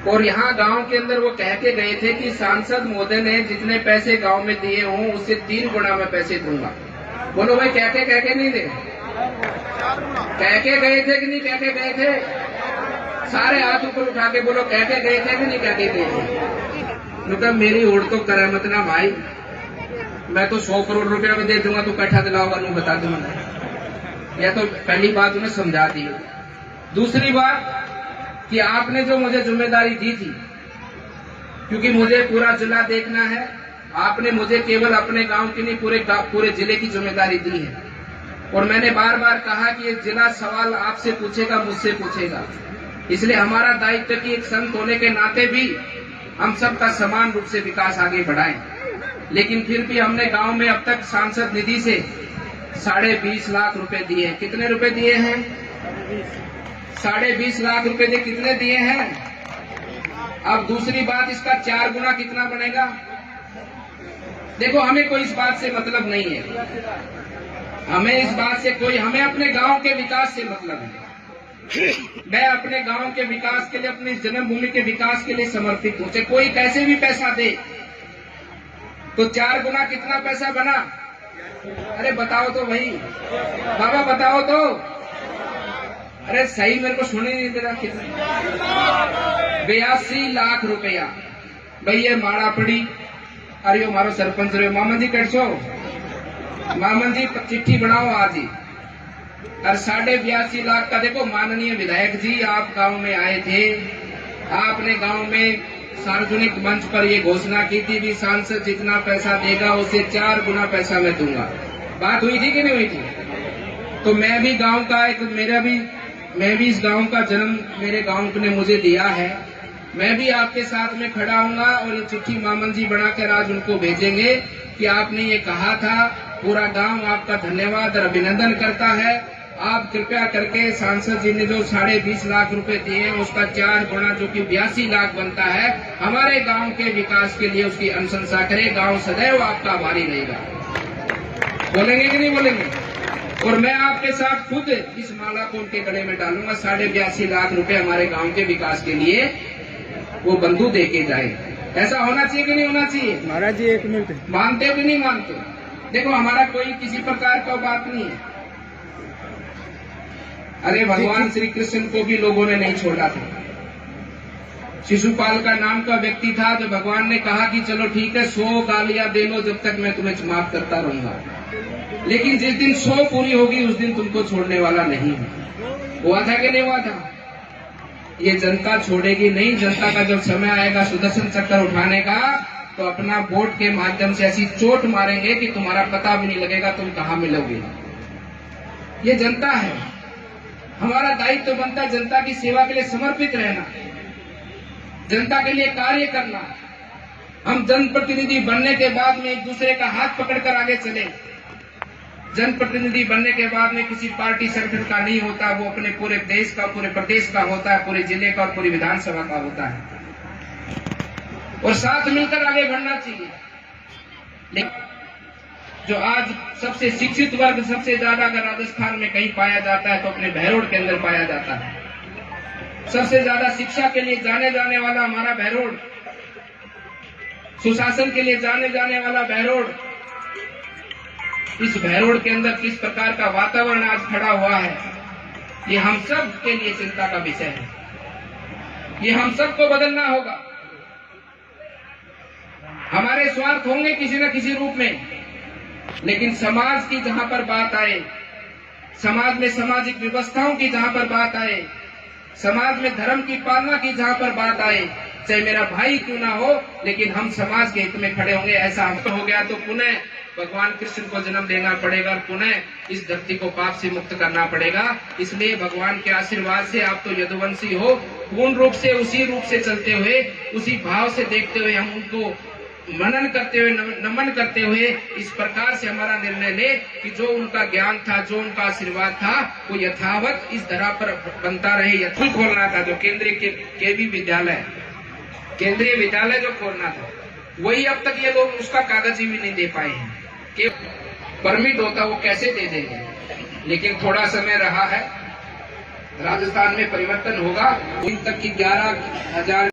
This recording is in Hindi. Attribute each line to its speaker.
Speaker 1: और यहाँ गांव के अंदर वो कह के गए थे कि सांसद महोदय ने जितने पैसे गांव में दिए हों उससे 3 गुना मैं पैसे दूंगा। बोलो भाई कह के नहीं दे, कह के गए थे कि नहीं कह के गए थे? सारे हाथ ऊपर उठा के बोलो कह के गए थे कि नहीं कह के गए थे? मतलब मेरी ओर तो करे मत ना भाई, मैं तो 100 करोड़ रुपया में दे दूंगा तो कट्ठा दिलाऊंगा नहीं बता दूंगा। यह तो पहली बात उन्हें समझा दी। दूसरी बात कि आपने जो मुझे जिम्मेदारी दी थी, क्योंकि मुझे पूरा जिला देखना है, आपने मुझे केवल अपने गांव की नहीं पूरे जिले की जिम्मेदारी दी है। और मैंने बार बार कहा कि ये जिला सवाल आपसे पूछेगा, मुझसे पूछेगा। इसलिए हमारा दायित्व कि एक संत होने के नाते भी हम सबका समान रूप से विकास आगे बढ़ाएं। लेकिन फिर भी हमने गांव में अब तक सांसद निधि से 20.5 लाख रुपए दिए हैं। कितने रुपए दिए हैं? 20.5 लाख रुपए दे कितने दिए हैं? अब दूसरी बात, इसका 4 गुना कितना बनेगा? देखो हमें कोई इस बात से मतलब नहीं है, हमें अपने गांव के विकास से मतलब है। मैं अपने गांव के विकास के लिए, अपनी जन्मभूमि के विकास के लिए समर्पित हूं। चाहे कोई कैसे भी पैसा दे, तो 4 गुना कितना पैसा बना? अरे बताओ तो भाई, बाबा बताओ तो। अरे सही मेरे को सुन ही नहीं दे रहा। कितना? 82 लाख रुपया। भाई ये माड़ा पड़ी। अरे मारो सरपंच रे मामन जी कैसो, मामन जी चिट्ठी बनाओ आज ही। और 82.5 लाख का देखो, माननीय विधायक जी आप गांव में आए थे, आपने गांव में सार्वजनिक मंच पर ये घोषणा की थी कि सांसद जितना पैसा देगा उसे 4 गुना पैसा मैं दूंगा। बात हुई थी कि नहीं हुई थी? तो मैं भी गांव का मैं भी इस गांव का जन्म मेरे गांव ने मुझे दिया है। मैं भी आपके साथ में खड़ा हूंगा और ये चिट्ठी मामन जी बनाकर आज उनको भेजेंगे कि आपने ये कहा था। पूरा गांव आपका धन्यवाद और अभिनंदन करता है। आप कृपया करके सांसद जी ने जो 20.5 लाख रुपए दिए हैं उसका 4 गुना जो कि 82 लाख बनता है, हमारे गांव के विकास के लिए उसकी अनुशंसा करें। गांव सदैव आपका आभारी रहेगा। बोलेंगे कि नहीं बोलेंगे? और मैं आपके साथ खुद इस माला को उनके गले में डालूंगा। 82.5 लाख रुपए हमारे गांव के विकास के लिए वो बंधु दे के जाए। ऐसा होना चाहिए कि नहीं होना चाहिए?
Speaker 2: महाराज जी 1 मिनट,
Speaker 1: मानते हो कि नहीं मानते? देखो हमारा कोई किसी प्रकार का बात नहीं है। अरे भगवान श्री कृष्ण को भी लोगों ने नहीं छोड़ा था। शिशुपाल का नाम का व्यक्ति था, जो भगवान ने कहा कि चलो ठीक है 100 गालियां दे लो, जब तक मैं तुम्हें माफ करता रहूंगा। लेकिन जिस दिन 100 पूरी होगी उस दिन तुमको छोड़ने वाला नहीं हूं। हुआ था कि नहीं हुआ था? ये जनता छोड़ेगी नहीं। जनता का जब समय आएगा सुदर्शन चक्र उठाने का, तो अपना वोट के माध्यम से ऐसी चोट मारेंगे कि तुम्हारा पता भी नहीं लगेगा तुम कहां मिलोगे। ये जनता है। हमारा दायित्व तो बनता है जनता की सेवा के लिए समर्पित रहना, जनता के लिए कार्य करना। हम जनप्रतिनिधि बनने के बाद में एक दूसरे का हाथ पकड़कर आगे चले। जनप्रतिनिधि बनने के बाद में किसी पार्टी संगठन का नहीं होता, वो अपने पूरे देश का, पूरे प्रदेश का होता है, पूरे जिले का और पूरी विधानसभा का होता है। और साथ मिलकर आगे बढ़ना चाहिए। लेकिन जो आज सबसे शिक्षित वर्ग सबसे ज्यादा अगर राजस्थान में कहीं पाया जाता है तो अपने बहरोड के अंदर पाया जाता है। सबसे ज्यादा शिक्षा के लिए जाने जाने वाला हमारा बहरोड, सुशासन के लिए जाने जाने वाला बहरोड। इस बहरोड के अंदर किस प्रकार का वातावरण आज खड़ा हुआ है, ये हम सब के लिए चिंता का विषय है। ये हम सबको बदलना होगा। हमारे स्वार्थ होंगे किसी न किसी रूप में, लेकिन समाज की जहां पर बात आए, समाज में सामाजिक व्यवस्थाओं की जहां पर बात आए, समाज में धर्म की पालना की जहां पर बात आए, चाहे मेरा भाई क्यों ना हो, लेकिन हम समाज के हित में खड़े होंगे। ऐसा हो गया तो पुनः भगवान कृष्ण को जन्म देना पड़ेगा, पुनः इस धरती को पाप से मुक्त करना पड़ेगा। इसलिए भगवान के आशीर्वाद से आप तो यदुवंशी हो, पूर्ण रूप से उसी रूप से चलते हुए, उसी भाव से देखते हुए हम उनको मनन करते हुए, नमन करते हुए इस प्रकार से हमारा निर्णय ले कि जो उनका ज्ञान था, जो उनका आशीर्वाद था, वो यथावत इस धरा पर बनता रहे। यथावत खोलना था जो केंद्रीय विद्यालय जो खोलना था, वही अब तक ये लोग उसका कागज ही भी नहीं दे पाए हैं। कि परमिट होता वो कैसे दे देंगे। लेकिन थोड़ा समय रहा है, राजस्थान में परिवर्तन होगा। इन तक की 11,000